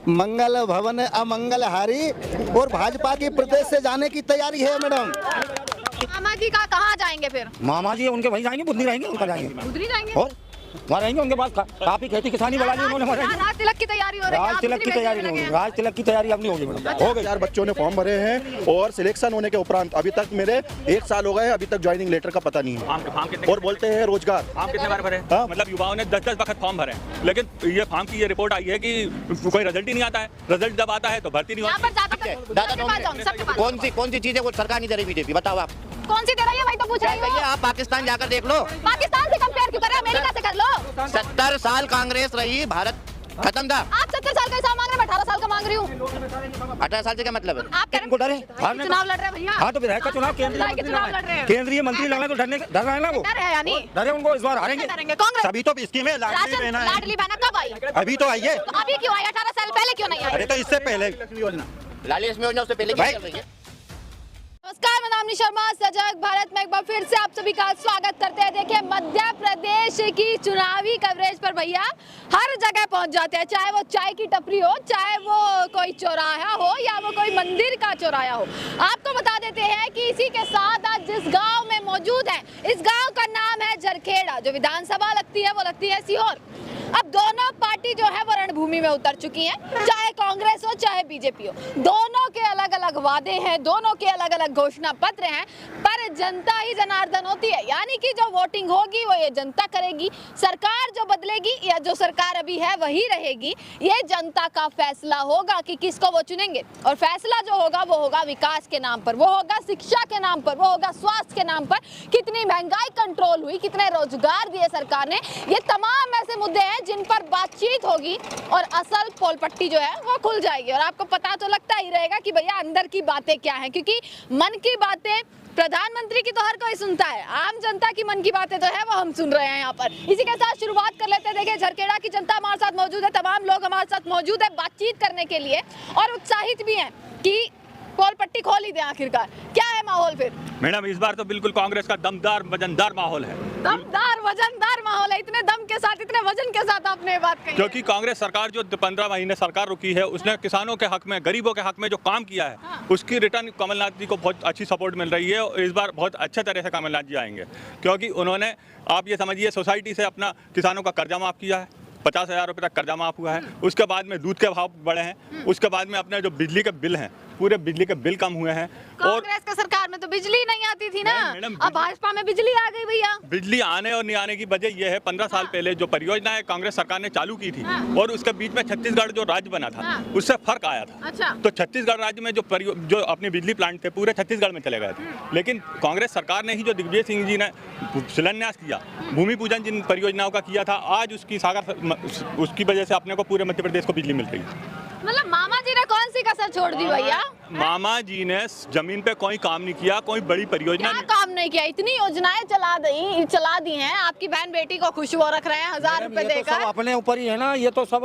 मंगल भवन अमंगलहारी और भाजपा की प्रदेश से जाने की तैयारी है मैडम। मामा जी का कहाँ जाएंगे फिर? मामा जी उनके वहीं जाएंगे, बुद्धि रहेंगे, उनका जाएंगे, उधर ही जाएंगे और वहाँ रहेंगे। उनके पास काफी खेती किसानी बढ़ा ली उन्होंने। राज तिलक की तैयारी हो रही है, राज तिलक की तैयारी नहीं होगी, राज तिलक की तैयारी अब नहीं होगी मैडम, हो गई। 4 बच्चों ने फॉर्म भरे हैं और सिलेक्शन होने के उपरांत अभी तक मेरे 1 साल हो गए, अभी तक ज्वाइनिंग लेटर का पता नहीं है। और बोलते हैं रोजगार। फॉर्म कितने बार भरे? हाँ? मतलब युवाओं ने 10-10 वक्त फॉर्म भरे, लेकिन ये फॉर्म की ये रिपोर्ट आई है कि कोई रिजल्ट ही नहीं आता है। रिजल्ट जब आता है तो भर्ती नहीं यहाँ होती। पर ज्यादातर कौन सी चीजें वो सरकार नहीं दे रही बीजेपी, बताओ आप। कौन सी दे रही है वही तो पूछ रही हूँ। आप पाकिस्तान जाकर देख लो, पाकिस्तान से कंपेयर क्यों कर रहे हो? अमेरिका से कर लो। 70 साल कांग्रेस रही, भारत खत्म था। आप 70 साल का हिसाब मांग रहे हैं, मैं 18 साल का मांग रही हूँ। 18 साल से क्या मतलब है? आप कह रहे उनको डरे हैं चुनाव लड़ रहे हैं भैया। हाँ तो विधायक का चुनाव विधायक के चुनाव लड़ रहे हैं। केंद्रीय मंत्री लड़ना तो डर रहा है ना वो, डर है यानी डरे उनको इस बार हारेंगे। करेंगे कांग्रेस। अभी तो स्कीम है, लाडली राशन बहना है, लाडली बहना कब आई? अभी तो आई है। तो अभी क्यों आई? 18 साल पहले क्यों नहीं आई? अरे तो इससे पहले लाली इसमें योजना उससे पहले क्या चल रही है? नमस्कार, मैं नामनी शर्मा, सजग भारत में एक बार फिर से आप सभी का स्वागत करते हैं। देखिए, मध्य प्रदेश की चुनावी कवरेज पर भैया हर जगह पहुंच जाते हैं, चाहे वो चाय की टपरी हो, चाहे वो कोई चौराहा हो या वो कोई मंदिर का चौराहा हो। आपको बता देते हैं कि इसी के साथ आज जिस गांव में मौजूद है, इस गांव का नाम है जरखेड़ा। जो विधानसभा लगती है वो लगती है सीहोर। अब दोनों पार्टी जो है वो रणभूमि में उतर चुकी हैं, चाहे कांग्रेस हो चाहे बीजेपी हो। दोनों के अलग अलग वादे हैं, दोनों के अलग अलग घोषणा पत्र हैं, पर जनता ही जनार्दन होती है। यानी कि जो वोटिंग होगी वो ये जनता करेगी। सरकार जो बदलेगी या जो सरकार अभी है वही रहेगी, ये जनता का फैसला होगा कि किसको वो चुनेंगे। और फैसला जो होगा वो होगा विकास के नाम पर, वो होगा शिक्षा के नाम पर, वो होगा स्वास्थ्य के नाम पर, कितनी महंगाई कंट्रोल हुई, कितने रोजगार दिए सरकार ने। ये तमाम ऐसे मुद्दे हैं जिन पर बातचीत होगी और असल पोल पट्टी जो है वो खुल जाएगी। और आपको पता तो लगता ही रहेगा कि भैया अंदर की बातें क्या हैं, क्योंकि मन की बातें प्रधानमंत्री की तो हर कोई सुनता है, आम जनता की मन की बातें तो है वो हम सुन रहे हैं यहाँ पर। इसी के साथ शुरुआत कर लेते हैं। देखिए, झरखेड़ा की जनता हमारे साथ मौजूद है, तमाम लोग हमारे साथ मौजूद है बातचीत करने के लिए, और उत्साहित भी हैं कि पोल पट्टी खोल ही दें आखिरकार। क्या है माहौल फिर? मैडम, इस बार तो बिल्कुल कांग्रेस का दमदार वजनदार माहौल है। दमदार वजनदार माहौल है, इतने दम के साथ, इतने वजन के साथ आपने ये बात कही। क्योंकि कांग्रेस सरकार जो 15 महीने सरकार रुकी है, उसने किसानों के हक में, गरीबों के हक में जो काम किया है, उसकी रिटर्न कमलनाथ जी को बहुत अच्छी सपोर्ट मिल रही है। और इस बार बहुत अच्छे तरह से कमलनाथ जी आएंगे, क्योंकि उन्होंने, आप ये समझिए, सोसाइटी से अपना किसानों का कर्जा माफ़ किया है, 50,000 रुपये तक कर्जा माफ़ हुआ है। उसके बाद में दूध के भाव बढ़े हैं, उसके बाद में अपने जो बिजली के बिल हैं, पूरे बिजली के बिल कम हुए हैं। और कांग्रेस के सरकार में तो बिजली नहीं आती थी ना, मैडम, अब भाजपा में बिजली आ गई भैया। बिजली आने और नहीं आने की वजह यह है, 15 साल पहले जो परियोजनाएं कांग्रेस सरकार ने चालू की थी, और उसके बीच में छत्तीसगढ़ जो राज्य बना था, उससे फर्क आया था। अच्छा। तो छत्तीसगढ़ राज्य में जो अपने बिजली प्लांट थे, पूरे छत्तीसगढ़ में चले गए थे। लेकिन कांग्रेस सरकार ने ही जो दिग्विजय सिंह जी ने शिलान्यास किया, भूमि पूजन जिन परियोजनाओं का किया था, आज उसकी वजह से अपने को पूरे मध्य प्रदेश को बिजली मिल रही है। मतलब मामा जी ने कौन सी कसर छोड़ दी भैया? मामा जी ने जमीन पे कोई काम नहीं किया, कोई बड़ी परियोजना क्या काम नहीं किया? इतनी योजनाएं चला दी हैं, आपकी बहन बेटी को खुश वो रख रहे हैं 1000 रुपए देकर। सब अपने ऊपर ही है ना, ये तो सब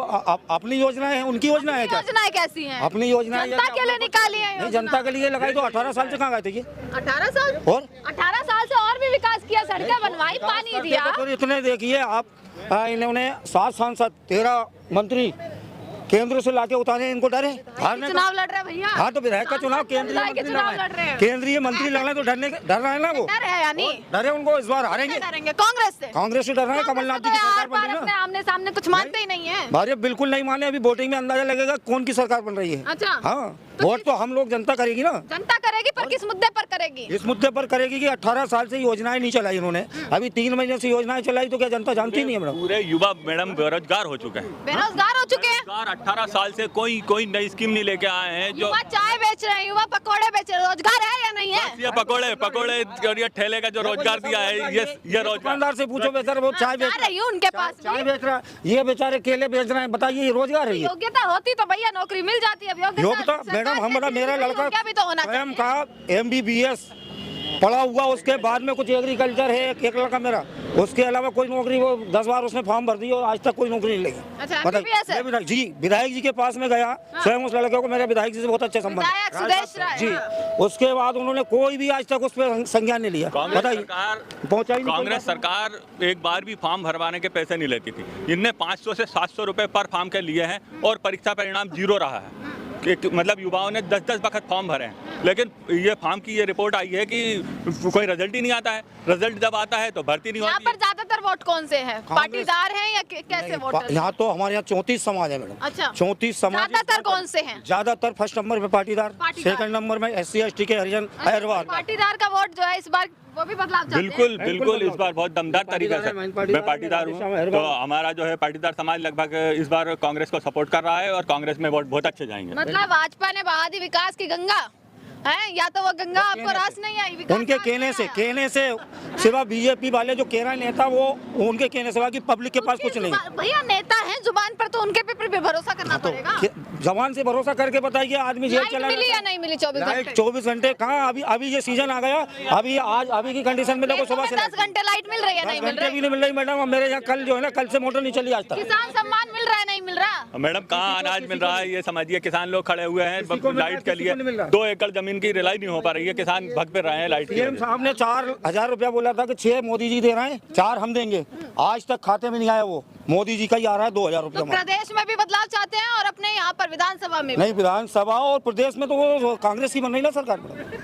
अपनी योजनाएं हैं, उनकी योजना है क्या? योजनाएं कैसी हैं? अपनी योजना जनता के लिए निकाली है योजना। जनता के लिए लगाई, तो 18 साल से कहाँ गए थे ये? 18 साल और 18 साल से और भी विकास किया, सड़कें बनवाई, पानी दिया। तो इतने देखिए आप, इन्होंने 7 सांसद 13 मंत्री केंद्र से लाके उतारे, इनको डरे चुनाव लड़ रहे हैं भैया। हाँ तो विधायक का चुनाव केंद्रीय मंत्री लड़ना तो डर रहा है ना वो, डर है यानी डरे उनको इस बार हारेंगे कांग्रेस से डर रहे हैं। कमलनाथ जी की सरकार बन रही है, आमने सामने कुछ मानते ही नहीं है। भाजपा बिल्कुल नहीं माने, अभी वोटिंग में अंदाजा लगेगा कौन की सरकार बन रही है। अच्छा। हाँ, वोट तो हम लोग जनता करेगी ना। जनता करेगी, पर किस मुद्दे पर करेगी? इस मुद्दे पर करेगी कि 18 साल से योजनाएं नहीं चलाई इन्होंने, अभी 3 महीने से योजनाएं चलाई, तो क्या जनता जानती नहीं है मैडम? पूरे युवा मैडम बेरोजगार हो चुके हैं, बेरोजगार हो चुके हैं। 18 साल से कोई नई स्कीम नहीं लेके आए हैं। जो युवा चाय बेच रहे हैं, युवा पकौड़े बेच रहे हैं, रोजगार है या नहीं है? ये पकौड़े और ये ठेले का जो रोजगार दिया है, ये रोजगार। दुकानदार से पूछो बेचारे, वो चाय बेच रही हूँ उनके पास चाय बेच रहा है, ये बेचारे केले बेच रहे हैं, बताइए ये रोजगार है? योग्यता होती तो भैया नौकरी मिल जाती है। योग्यता मैडम, मेरा लड़का भी तो होना स्वयं का MBBS पढ़ा हुआ, उसके बाद में कुछ एग्रीकल्चर है एक लड़का मेरा, उसके अलावा कोई नौकरी, वो 10 बार उसने फॉर्म भर दिया और आज तक कोई नौकरी नहीं लगी। अच्छा, मैं विधायक जी के पास में गया, स्वयं उस लड़के को मेरे विधायक जी से बहुत अच्छे संबंध जी, उसके बाद उन्होंने कोई भी आज तक उस पर संज्ञान नहीं लिया। बताइए, पहुंचा ही नहीं। कांग्रेस सरकार एक बार भी फॉर्म भरवाने के पैसे नहीं लेती थी। इनने 500 से 700 रुपए पर फॉर्म के लिए हैं और परीक्षा परिणाम 0 रहा है। मतलब युवाओं ने 10-10 वक्त फॉर्म भरे हैं, लेकिन ये फॉर्म की ये रिपोर्ट आई है कि कोई रिजल्ट ही नहीं आता है। रिजल्ट जब आता है तो भर्ती नहीं होती। यहाँ पर ज्यादातर वोट कौन से हैं? पाटीदार हैं या कैसे वोटर? यहाँ तो हमारे यहाँ 34 समाज है मैडम। अच्छा, 34 समाज। ज्यादातर कौन से हैं? ज्यादातर फर्स्ट नंबर पे पाटीदार, सेकंड नंबर में SC ST के हरिजन अहरवाल। पाटीदार का वोट जो है इस बार वो भी बदलाव चाहते हैं? बिल्कुल बिल्कुल, इस बार बहुत दमदार तरीके से मैं पाटीदार हूँ, तो हमारा जो है पाटीदार समाज लगभग इस बार कांग्रेस को सपोर्ट कर रहा है और कांग्रेस में वोट बहुत अच्छे जाएंगे। मतलब भाजपा ने बहा दी विकास की गंगा है, या तो वो गंगा आपको रास नहीं आई? उनके कहने से सिवा बीजेपी वाले जो कह रहे नेता, वो उनके कहने से कि पब्लिक के पास कुछ नहीं। भैया नेता है, जुबान पर तो उनके पे भी भरोसा करना पड़ेगा। जवान से भरोसा करके बताइए, आदमी जेल चला मिली या नहीं मिली 24 घंटे कहाँ? अभी ये सीजन आ गया, अभी की कंडीशन में देखो, सुबह से 10 घंटे लाइट मिल रही है, नहीं मिल रही? भी नहीं मिल रही मैडम। मेरे यहाँ कल जो है ना, कल से मोटर नहीं चली आज तक। किसान सम्मान मिल रहा है, नहीं मिल रहा? मैडम कहाँ अनाज मिल रहा है ये समझिए। किसान लोग खड़े हुए हैं लाइट के लिए, 2 एकड़ जमीन की रिलाई नहीं हो पा रही है, किसान भग पे रहे हैं लाइट के लिए। साहब ने 4000 रुपया बोला था कि 6 मोदी जी दे रहे हैं, 4 हम देंगे, आज तक खाते में नहीं आया। वो मोदी जी का ही आ रहा है 2000 रुपया। तो प्रदेश में भी बदलाव चाहते हैं और अपने यहाँ पर विधानसभा में नहीं, विधानसभा और प्रदेश में तो वो कांग्रेस की बन रही ना सरकार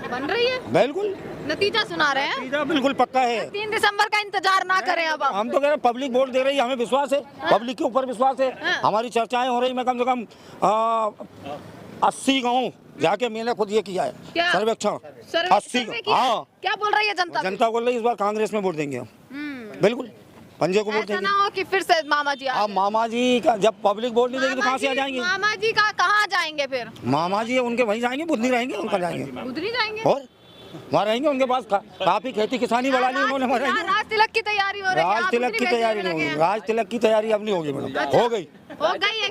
बन रही है। बिल्कुल नतीजा सुना रहे हैं, नतीजा बिल्कुल पक्का है। 3 दिसंबर का इंतजार ना करें। अब हम तो कह रहे हैं पब्लिक वोट दे रही है, हमें विश्वास है, पब्लिक के ऊपर विश्वास है। हमारी चर्चाएं हो रही, मैं कम से कम 80 गाँव जाके मैंने खुद ये किया है सर्वेक्षण। 80 हाँ। क्या बोल रही है जनता? जनता बोल रही है इस बार कांग्रेस में वोट देंगे हम, बिल्कुल पंजे को वोट देंगे। ना हो कि फिर से मामा जी आप मामा जी का जब पब्लिक वोट नहीं देगी तो कहाँ से आ जाएंगे? मामा जी का कहाँ जाएंगे फिर? मामा जी उनके वहीं जाएंगे, बुद्धनी रहेंगे, उनका जाएंगे, बुद्धनी जाएंगे और वहाँ रहेंगे। उनके पास काफी खेती किसानी बढ़ा ली उन्होंने। राज तिलक की तैयारी हो रही है। राज तिलक की तैयारी नहीं होगी, राज तिलक की तैयारी अब नहीं होगी मैडम, हो गई।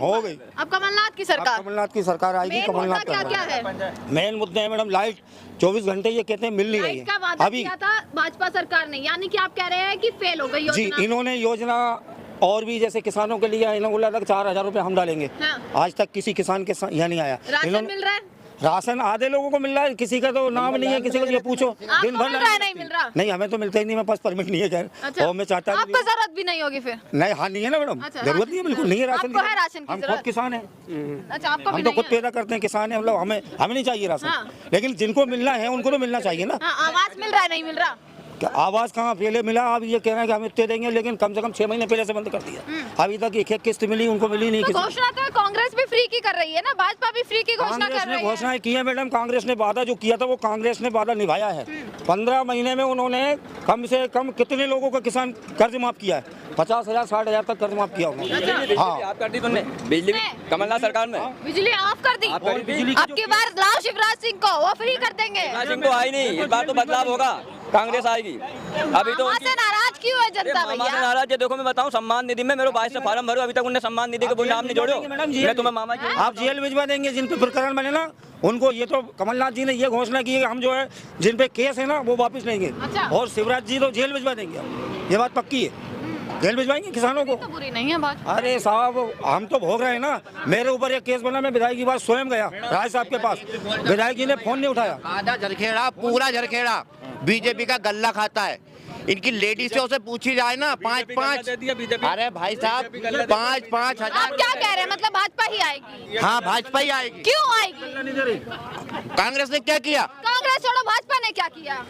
हो गई। अब कमलनाथ की सरकार, कमलनाथ की सरकार आएगी। कमलनाथ क्या है मेन मुद्दे है मैडम? लाइट 24 घंटे ये कहते हैं मिल नहीं रही है। अभी किया था भाजपा सरकार ने, यानी कि आप कह रहे हैं कि फेल हो गई योजना? जी, इन्होंने योजना और भी जैसे किसानों के लिए इन्होंने बोला था 4000 रुपये हम डालेंगे। आज तक किसी किसान के यहाँ नहीं आया। राशन मिल रहा है? राशन आधे लोगों को मिल रहा है, किसी का तो नाम नहीं है, किसी को ये पूछो दिन भर नहीं मिल रहा। नहीं, हमें तो मिलता ही नहीं, मैं पास परमिट नहीं है। अच्छा, और मैं चाहता हूं आपको जरूरत भी नहीं होगी फिर? नहीं, हाँ नहीं है ना मैडम। अच्छा, जरूरत नहीं है, बिल्कुल नहीं है राशन आपको है राशन की हम जरूरत? खुद किसान हैं। अच्छा, आपको हम तो खुद पैदा करते हैं, किसान हैं, मतलब हमें नहीं चाहिए राशन। लेकिन जिनको मिलना है उनको तो मिलना चाहिए ना। आवाज मिल रहा है, नहीं मिल रहा? आवाज कहाँ पहले मिला? अब ये कह रहे हैं कि हम इतने देंगे, लेकिन कम से कम 6 महीने पहले से बंद कर दिया। अभी तक एक किस्त मिली, उनको मिली नहीं। घोषणा तो कांग्रेस भी फ्री की कर रही है ना, भाजपा भी फ्री की घोषणा कर रही है। घोषणाएं की है मैडम, कांग्रेस ने वादा जो किया था वो कांग्रेस ने वादा निभाया है। 15 महीने में उन्होंने कम से कम कितने लोगों का किसान कर्ज माफ किया है? 50,000 60,000 तक कर्ज माफ किया उन्होंने। हाँ, कर दी तुमने बिजली कमलनाथ सरकार में बिजली ऑफ कर दी। अब की बार लाओ शिवराज सिंह को, वो फ्री कर देंगे। शिवराज सिंह तो आई नहीं, इस बार तो बदलाव होगा, कांग्रेस आएगी। अभी तो से नाराज क्यों है जनता? मामा से नाराज है। देखो मैं बताऊं, सम्मान निधि में मेरे भाई से फार्म भरो, अभी तक उन्होंने सम्मान निधि का कोई नाम नहीं जोड़ो। मैं तुम्हें मामा जी आप जेल भिजवा देंगे जिन पे प्रकरण बने ना उनको। ये तो कमलनाथ जी ने ये घोषणा की है कि हम जो है जिन पे केस है ना वो वापस लेंगे। और शिवराज जी तो जेल भिजवा देंगे, ये बात पक्की है, जेल भिजवाएंगे किसानों को। तो बुरी नहीं है बात। अरे साहब, हम तो भोग रहे हैं ना। मेरे ऊपर एक केस बना, मैं विधायक की बात स्वयं गया राय साहब के पास, विधायक जी ने फोन नहीं उठाया। आधा झरखेड़ा, पूरा झरखेड़ा बीजेपी का गल्ला खाता है। इनकी लेडीजों से पूछी जाए ना, 5-5 अरे भाई साहब 5-5 आप हजार। क्या कह रहे हैं? मतलब भाजपा ही आएगी? हाँ, भाजपा ही आएगी। क्यों आएगी? कांग्रेस ने क्या किया? कांग्रेस छोड़ो, भाजपा ने क्या किया?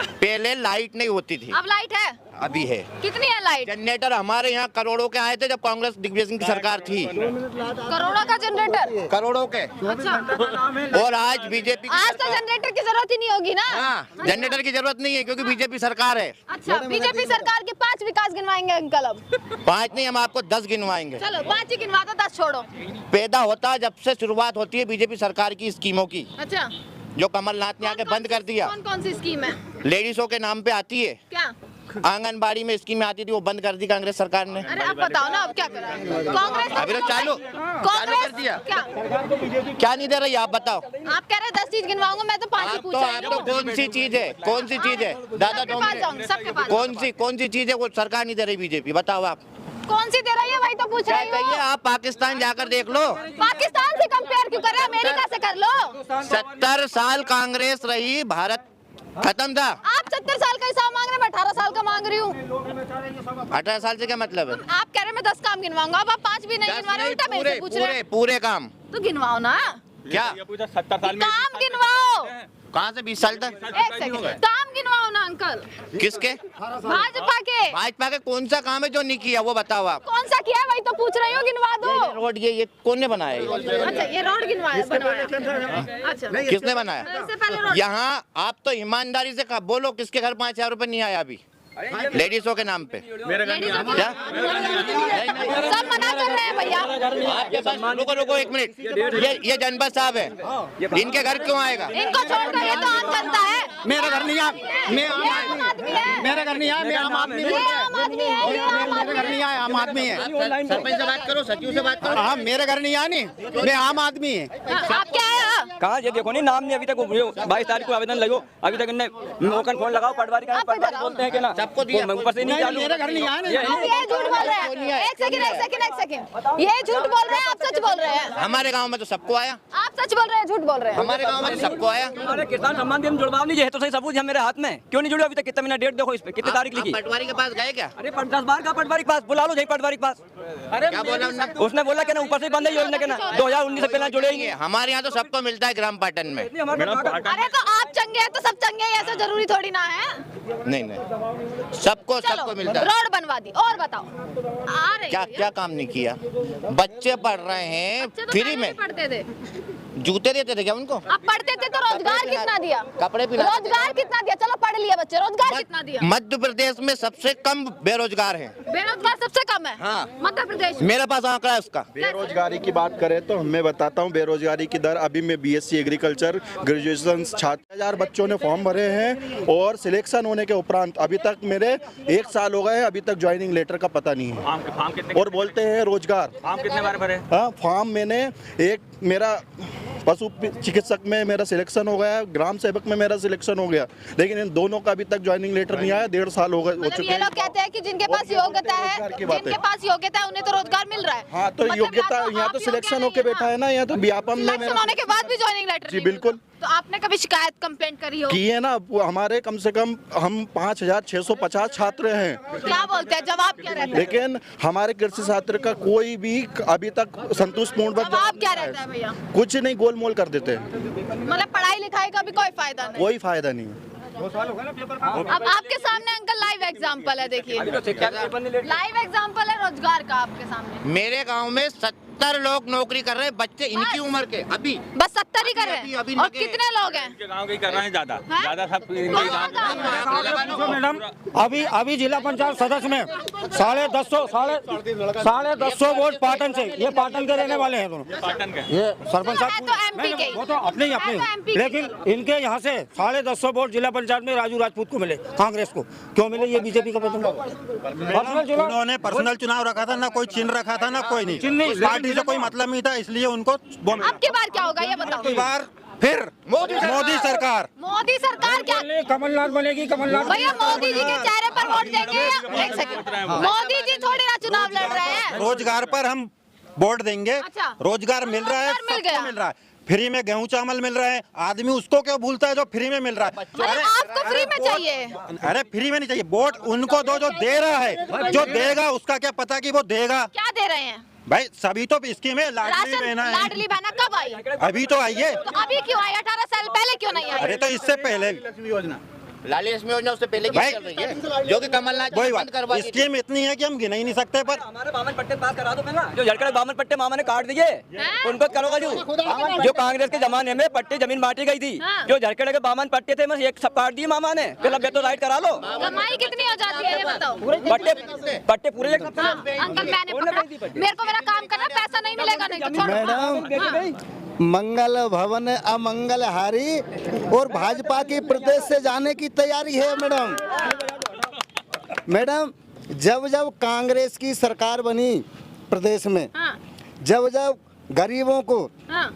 पहले लाइट नहीं होती थी, अब लाइट है। अभी है। कितनी है लाइट? जनरेटर हमारे यहाँ करोड़ों के आए थे जब कांग्रेस दिग्विजय सिंह की सरकार थी। करोड़ों का जनरेटर? करोड़ों के। अच्छा। और आज बीजेपी, आज तो जनरेटर की जरूरत ही नहीं होगी ना। हाँ, जनरेटर की जरूरत नहीं है क्योंकि बीजेपी सरकार है। अच्छा, बीजेपी सरकार के 5 विकास गिनवाएंगे अंकल? अब 5 नहीं, हम आपको 10 गिनवाएंगे। चलो 5 ही गिनवा दो, 10 छोड़ो। पैदा होता जब से शुरुआत होती है बीजेपी सरकार की स्कीमों की, अच्छा, जो कमलनाथ ने आके बंद कर दिया। कौन कौन सी स्कीम है? लेडीजों के नाम पे आती है। क्या? आंगनबाड़ी में स्कीम आती थी वो बंद कर दी कांग्रेस सरकार ने। अरे आप बताओ ना अब क्या करें? कांग्रेस अभी तो चालू कर दिया। क्या नहीं दे रही आप बताओ? आप कह रहे 10 चीज गिनवाऊंगा, मैं तो 5 ही पूछ रही हूँ। आपको कौन सी चीज है, कौन सी चीज है दादा सबके पास जाऊंगी, सबके पास। कौन सी चीज है वो सरकार नहीं दे रही बीजेपी? बताओ आप कौन सी दे रही है, वही तो पूछ क्या रही चाहिए? हूँ। आप पाकिस्तान जाकर देख लो। पाकिस्तान से कंपेयर क्यों कर रहे हैं? अमेरिका से कर लो। 70 साल कांग्रेस रही, भारत खत्म था। आप 70 साल का हिसाब मांग रहे हैं, मैं 18 साल का मांग रही हूँ। 18 साल से क्या मतलब है? आप कह रहे हैं मैं 10 काम गिनवाऊंगा, अब आप 5 भी नहीं गिनवा रहे, उल्टा मेरे से पूछ रहे हैं। पूरे काम तो गिनवाओ ना। क्या 70 साल में काम गिनवाओ। कहाँ से 20 साल तक? एक सेकंड, काम गिनवाओ ना अंकल। किसके? भाजपा के। भाजपा के कौन सा काम है जो नहीं किया वो बताओ आप। कौन सा किया है वही तो पूछ रही हूँ, गिनवा दो। रोड ये कौन ने बनाया? अच्छा, ये रोड बनवाया। अच्छा, किसने बनाया? इससे पहले रोड। यहाँ आप तो ईमानदारी से बोलो किसके घर 5,000 रुपए नहीं आया अभी लेडीजों के नाम पे? क्या? सब मना कर रहे हैं भैया। आपके पास रुको 1 मिनट, ये जनपद साहब है, इनके घर क्यों आएगा? इनको छोड़कर ये तो आम जनता है। मेरा घर नहीं आया, मैं ये आम आदमी है। मेरा घर नहीं आया, मैं आम आदमी ये आम आदमी है, ये आम मेरे आदमी घर नहीं आया, आम आदमी है। सरपंच से बात करो, सचिव से बात करो। हाँ, मेरे घर नहीं आया नहीं, मैं आम आदमी है। आप क्या है? कहा ये देखो नहीं, नाम नहीं अभी तक 22 तारीख को आवेदन लगो, अभी तक इनने मोकन फोन लगाओ, पटवारी का पटवारी बोलते हैं कि ना सबको दिया। ऊपर से नहीं चालू। मेरे घर नहीं आया नहीं। आप ये झूठ बोल रहे हैं। एक सेकंड, ये झूठ बोल रहे हैं, आप सच बोल रहे हैं। हमारे गांव में तो सबको आया। आप सच बोल रहे हैं, झूठ बोल रहे हैं। हमारे गांव में तो सबको आया। अरे किसान सम्मान निधि जुड़वाओ नहीं, ये है तो सही सबूत है मेरे हाथ में, क्यों नहीं जुड़े अभी तक? कितना महीना डेट देखो इस पे, कितनी तारीख लिखी? पटवारी के पास गए क्या? अरे 10 बार का पटवारी के पास बुला लो, पटवारी के पास। क्या बोला उन्होंने? उसने बोला कि ना ऊपर से बंद है योजना के ना 2019 से पहले जुड़े ही हमारे यहाँ तो सबको मिलता है ग्राम पाटन में। अरे तो आप चंगे हैं तो सब चंगे हैं, ऐसा जरूरी थोड़ी ना है। नहीं सबको मिलता है। रोड बनवा दी। और बताओ आ रही क्या है? क्या काम नहीं किया? बच्चे पढ़ रहे हैं बच्चे तो फ्री पहले में, ही पढ़ते थे। जूते देते थे क्या उनको? आप पढ़ते थे तो रोजगार कितना दिया? कपड़े भी रोजगार कितना दिया? चलो पढ़ लिया बच्चे, रोजगार कितना दिया? मध्य प्रदेश में सबसे कम बेरोजगार हैं। बेरोजगार सबसे कम है। हाँ। मध्य प्रदेश में। मेरे पास आंकड़ा है उसका। बेरोजगारी की बात करें तो मैं बताता हूँ बेरोजगारी की दर। अभी मैं बीएससी एग्रीकल्चर ग्रेजुएशन छात्र 1000 बच्चों ने फॉर्म भरे हैं और सिलेक्शन होने के उपरांत अभी तक मेरे 1 साल हो गए हैं, अभी तक ज्वाइनिंग लेटर का पता नहीं है। फॉर्म कितने? और बोलते हैं रोजगार। फॉर्म कितने बार भरे? हाँ, फॉर्म मैंने एक मेरा पशु चिकित्सक में मेरा सिलेक्शन हो गया, ग्राम सेवक में मेरा सिलेक्शन हो गया, लेकिन इन दोनों का अभी तक ज्वाइनिंग लेटर नहीं आया। 1.5 साल हो मतलब चुके ये लोग कहते हैं कि जिनके पास योग्यता है, जिनके पास योग्यता है उन्हें तो रोजगार मिल रहा है। हाँ, तो मतलब योग्यता यहाँ तो सिलेक्शन होके बैठा है ना, यहाँ तो व्यापम में सिलेक्शन होने के बाद भी ज्वाइनिंग लेटर जी नहीं मिला। बिल्कुल। तो आपने कभी शिकायत कंप्लेंट करी हो? की है ना, वो हमारे कम से कम हम 5650 छात्र हैं, क्या बोलते हैं? जवाब क्या रहता है? लेकिन हमारे कृषि छात्र का कोई भी अभी तक संतुष्टपूर्ण जवाब क्या रहता है भैया? कुछ नहीं, गोलमोल कर देते हैं, मतलब पढ़ाई लिखाई का भी कोई फायदा नहीं। कोई फायदा नहीं है। अब आपके सामने अंकल लाइव एग्जांपल है, देखिए लाइव एग्जांपल है रोजगार का आपके सामने। मेरे गांव में 70 लोग नौकरी कर रहे हैं, बच्चे इनकी उम्र के अभी। बस 70 ही कर रहे हैं। अभी और लगे। कितने लोग हैं? इनके गांव के ही कर रहे हैं ज्यादा हैं? ज्यादा सब इनके ही गांव के। मैडम अभी जिला पंचायत सदस्य में 150 वोट पाटन से, ये पाटन के रहने वाले हैं दोनों। पाटन के ये सरपंच है साहब तो MP के ही। वो तो अपने ही है तो MP के। लेकिन इनके यहाँ से 150 वोट जिला पंचायत में राजू राजपूत को मिले, कांग्रेस को क्यों मिले? ये बीजेपी का पर्सनल चुनाव, उन्होंने पर्सनल चुनाव रखा था, ना कोई चिन्ह रखा था, ना कोई नहीं, पार्टी से कोई मतलब नहीं था, इसलिए उनको अब की बार क्या होगा ये बताओ? की बार फिर मोदी सरकार। मोदी सरकार क्या? कमलनाथ बनेगी, कमलनाथ। भैया मोदी जी के चेहरे पर वोट देंगे? एक सेकंड, मोदी जी थोड़ी ना चुनाव लड़ रहे हैं। रोजगार पर हम वोट देंगे। अच्छा। रोजगार मिल रहा है, रोजगार मिल सबको गया। मिल रहा है, फ्री में गेहूं चावल मिल रहा है। आदमी उसको क्यों भूलता है जो फ्री में मिल रहा है? अरे आपको फ्री में चाहिए? अरे फ्री में नहीं चाहिए, वोट उनको दो जो दे रहा है, जो देगा उसका क्या पता कि वो देगा। क्या दे रहे हैं? भाई सभी तो स्कीम है, लाडली राशन बहना है, लाडली बहना कब आई? अभी तो आई है। तो अभी क्यों आई? 18 साल पहले क्यों नहीं आई? अरे तो इससे पहले लाली लक्ष्मी योजना उससे पहले की भाई, चल रही है, जो कि कमलनाथ वही जी बंद करवा बात, दी थी। स्कीम इतनी है कि हम गिन ही नहीं सकते। पर हमारे बामन पट्टे पास करा दो पहला, जो झड़कड़े बामन पट्टे मामा ने काट दिए उनको करोगा जो कांग्रेस के जमाने में पट्टे जमीन बांटी गई थी, हाँ। जो झड़कड़े के बामन पट्टे थे बस एक सब काट दिए मामा ने, फिर अब तो राइट करा लो। कमाई कितनी हो जाती है ये बताओ? पट्टे पूरे एक हाँ, अंकल मैंने पकड़ा, मेरे को मेरा काम करना, पैसा नहीं मिलेगा नहीं तो छोड़ो। मैडम, मंगल भवन अमंगल हारी और भाजपा की प्रदेश से जाने की तैयारी है मैडम। मैडम जब जब कांग्रेस की सरकार बनी प्रदेश में, हाँ, जब जब गरीबों को, हाँ,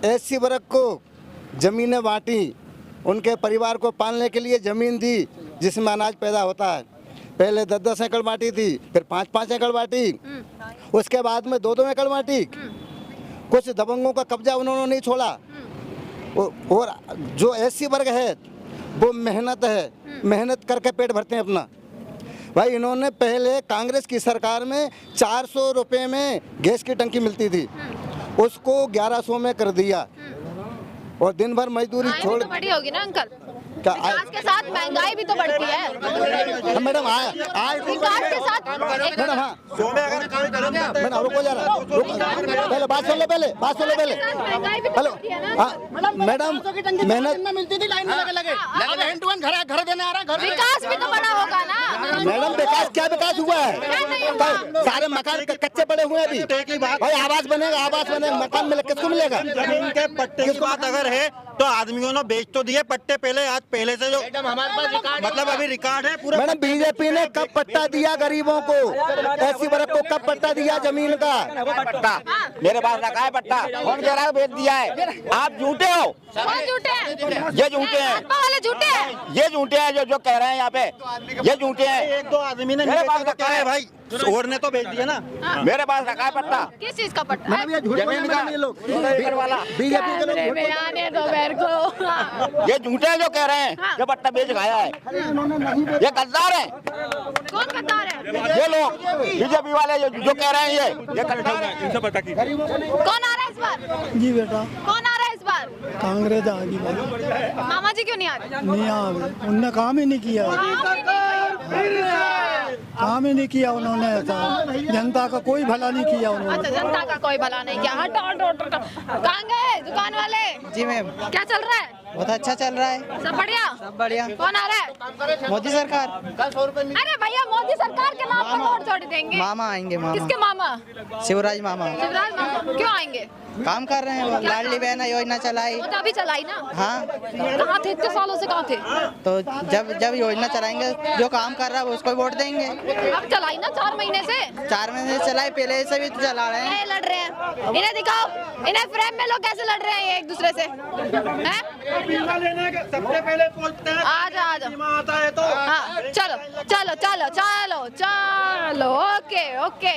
एससी वर्ग को जमीनें बांटी, उनके परिवार को पालने के लिए ज़मीन दी जिसमें अनाज पैदा होता है। पहले 10-10 एकड़ बांटी थी, फिर 5-5 एकड़ बांटी, उसके बाद में 2-2 एकड़ बांटी। कुछ दबंगों का कब्जा उन्होंने नहीं छोड़ा। और जो एससी वर्ग है वो मेहनत करके पेट भरते हैं अपना। भाई इन्होंने पहले कांग्रेस की सरकार में 400 रुपये में गैस की टंकी मिलती थी, उसको 1100 में कर दिया। और दिन भर मजदूरी छोड़ तो बड़ी होगी ना अंकल, क्या विकास के साथ महंगाई भी तो बढ़ती है। मैडम विकास के साथ मैडम, हाँ मैडम रुको जरा, पहले बात सुन लो, पहले महंगाई भी तो हेलो, बढ़ती है ना। हाँ मैडम मेहनत मिलती थी लाइन में लगे अब हैंड टू हैंड घर देने आ रहा है। विकास भी तो बड़ा होगा ना। मैडम विकास क्या विकास हुआ है? सारे मकान कच्चे पड़े हुए हैं अभी। भाई आवास बनेगा, मकान मिले, किसको मिलेगा? जमीन के पट्टे की बात अगर है तो आदमियों ने बेच तो दिए पट्टे पहले, आज पहले से जो हमारे पास रिकॉर्ड, मतलब अभी रिकॉर्ड है पूरा। मैडम बीजेपी ने कब पट्टा दिया गरीबों को, एससी वर्ग को कब पट्टा दिया जमीन का? पट्टा मेरे पास रखा है पट्टा, कौन कह रहा है बेच दिया है? आप झूठे हो, कौन झूठे हैं? ये झूठे हैं, भाजपा वाले झूठे हैं। ये झूठे हैं जो कह रहे हैं यहाँ पे, ये झूठे हैं। 1-2 आदमी ने मेरे पास रखा है भाई, और ने तो बेच दिया ना। मेरे पास रखा है पट्टा किस चीज का पट्टा है? जमीन का, बीजेपी के लोग में आने दो मेरे को। ये झूठे हैं जो कह रहे हैं ये पट्टा बेच खाया है, ये गद्दार है। कौन गद्दार है? ये लोग बीजेपी वाले जो कह रहे हैं ये गद्दार है। इनसे पता कीजिए कौन आ रहा है इस बार? जी बेटा, कौन आ रहा है इस बार? कांग्रेस आ गई भाई, मामा जी क्यों नहीं आ रहे? नहीं आ गए, उनने काम ही नहीं किया, काम ही नहीं किया उन्होंने, ऐसा जनता का कोई भला नहीं किया उन्होंने। अच्छा, जनता का कोई भला नहीं किया। हटो हटो हटो। कहाँ गए दुकान वाले? जी मैम, क्या चल रहा है? बहुत अच्छा चल रहा है। सब बढ़िया? सब बढ़िया। कौन आ रहा है? मोदी सरकार। अरे भैया मोदी सरकार के नाम पर वोट छोड़ देंगे। मामा आएंगे, मामा। किसके मामा? शिवराज मामा शिवराज मामा क्यों आएंगे? काम कर रहे हैं वो, लाडली बहन योजना चलाई। वो तो अभी चलाई ना। हाँ, कहाँ थे इतने सालों से? कहाँ थे? तो जब योजना चलाएंगे जो काम कर रहा है उसको वोट देंगे। अब चलाई ना 4 महीने से। 4 महीने से चलाई, पहले से भी तो चला रहे हैं। ये लड़ रहे हैं, इन्हें दिखाओ, इन्हें फ्रेम में लोग कैसे लड़ रहे हैं ये एक दूसरे से, हैं? सबसे पहले पहुंचते हैं, आजा आता है तो हाँ, चलो चलो चलो चलो चलो, ओके ओके।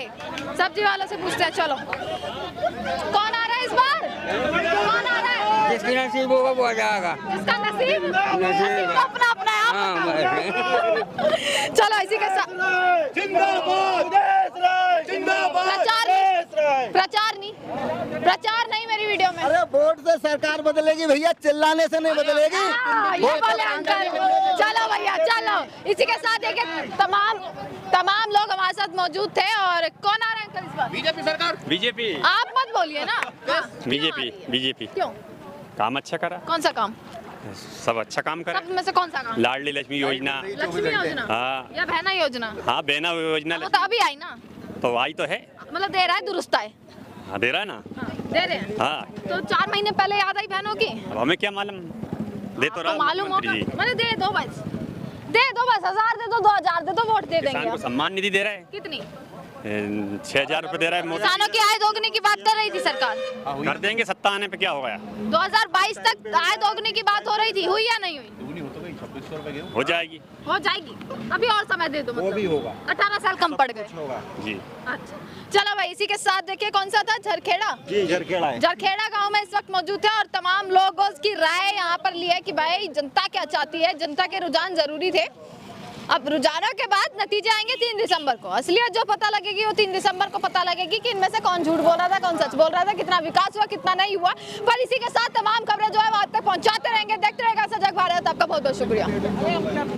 सब्जी वालों से पूछते हैं, चलो कौन आ रहा है इस बार? कौन आ रहा है? जिसकी नसीब होगा वो आ जाएगा। जिसका नसीब तो अपना अपना है। चलो इसी के साथ प्रचार नहीं मेरी वीडियो में। अरे वोट से सरकार बदलेगी भैया, चिल्लाने से नहीं बदलेगी। ये बोले अंकल। चलो भैया चलो, इसी के साथ देखिए तमाम लोग हमारे साथ मौजूद थे। और कौन आ रहा है अंकल इस बार? बीजेपी सरकार। बीजेपी। आप मत बोलिए ना। बीजेपी क्यों? काम अच्छा करा, कौन सा काम? सब अच्छा काम करा। सब में से कौन सा काम? लाडली लक्ष्मी योजना। लक्ष्मी योजना? हाँ। या बहना योजना? हाँ, बहना योजना वो तो अभी आई ना। तो आई तो है, मतलब दे रहा है, दुरुस्त है। हाँ दे रहा है ना। हाँ, दे रहे हैं। हाँ, तो 4 महीने पहले याद आई बहनों की। अब हमें क्या मालूम, दे तो रहा तो मालूम होगा। मंत्री जी। मैंने दे दो बस, 1000 दे दो, 2000 दे दो, वोट दे किसान देंगे। को सम्मान निधि दे रहा है, कितनी? 6000 रुपए दे रहा है मोदी। किसानों की आय दोगुनी की बात कर रही थी सरकार। कर देंगे, सत्ता आने पे क्या हो गया? 2022 तक आय दोगुनी की बात हो रही थी, हुई या नहीं हुई? हो जाएगी, हो जाएगी। अभी और समय दे दो, मतलब वो भी होगा। 18 साल कम पड़ गए जी। अच्छा चलो भाई, इसी के साथ देखिए कौन सा था, झरखेड़ा। जी झरखेड़ा है। झरखेड़ा गांव में इस वक्त मौजूद है और तमाम लोगों की राय यहाँ पर ली है कि भाई जनता क्या चाहती है। जनता के रुझान जरूरी थे। अब रुझानों के बाद नतीजे आएंगे 3 दिसंबर को। असलियत जो पता लगेगी वो 3 दिसंबर को पता लगेगी कि इनमें से कौन झूठ बोल रहा था, कौन सच बोल रहा था, कितना विकास हुआ, कितना नहीं हुआ। पर इसी के साथ तमाम खबरें जो है वो आप तक पहुंचाते रहेंगे। देखते रहेगा सजग भारत। आपका बहुत बहुत शुक्रिया।